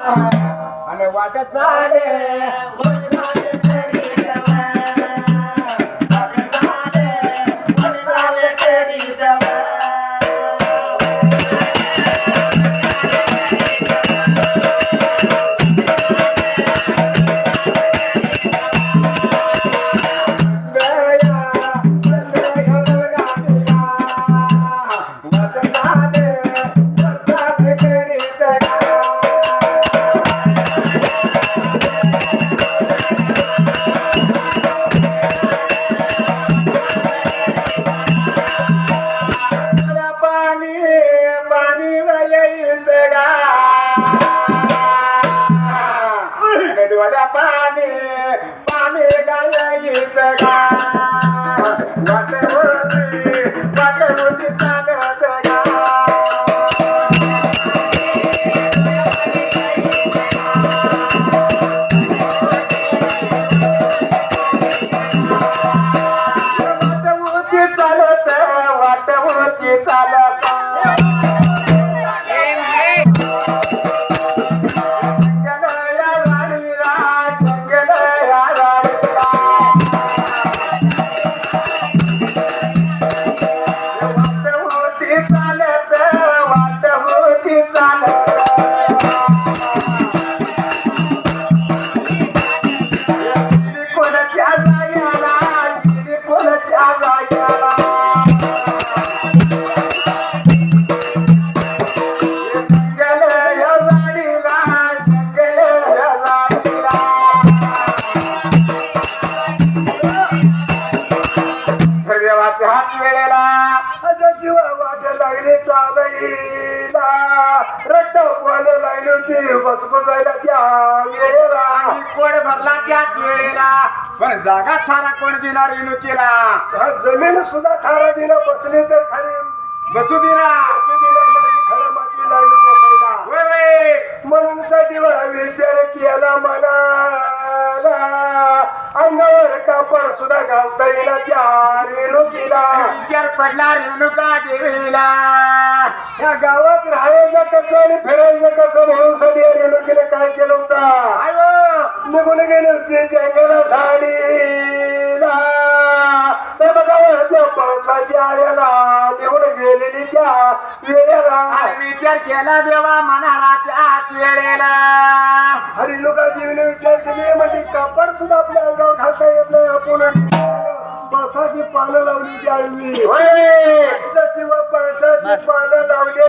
आणि वाटत चाले पाणी पाणी गायीच गा वाटवती चालत गा वाटवती चालत हात वेळेला जीवा वाट लागले चालईला रट्ट बोल लागली होती बसबसायला त्या वेळेला कोण भरला त्याच वेळेला पण जागा थारा कोण देणार विनुकीला जमीन सुद्धा थारा दिला बसली तर खाली बसू दिला म्हणजे खडा माती लागली बसायला म्हणून साठी विचार केला मला अंगावर कापड सुद्धा घालता येईल त्या रेणुकीला विचार पडला रेणुका देवीला या गावात राहायचं कसं आणि फिरायचं कसं म्हणून साठी रेणुकीला काय केलं होतं निघून गेले होते जंगला साडीला तर बघा त्या पावसाच्या आळ्याला निघून गेलेली त्या वेळेला विचार केला देवा मनाला त्याच वेळेला हरी लोका देवीने विचार केले म्हणजे कापड सुद्धा आपल्या अंगावर घालता येत नाही आपण पावसाची पानं लावली त्यावेळी पळसाची पानं लावली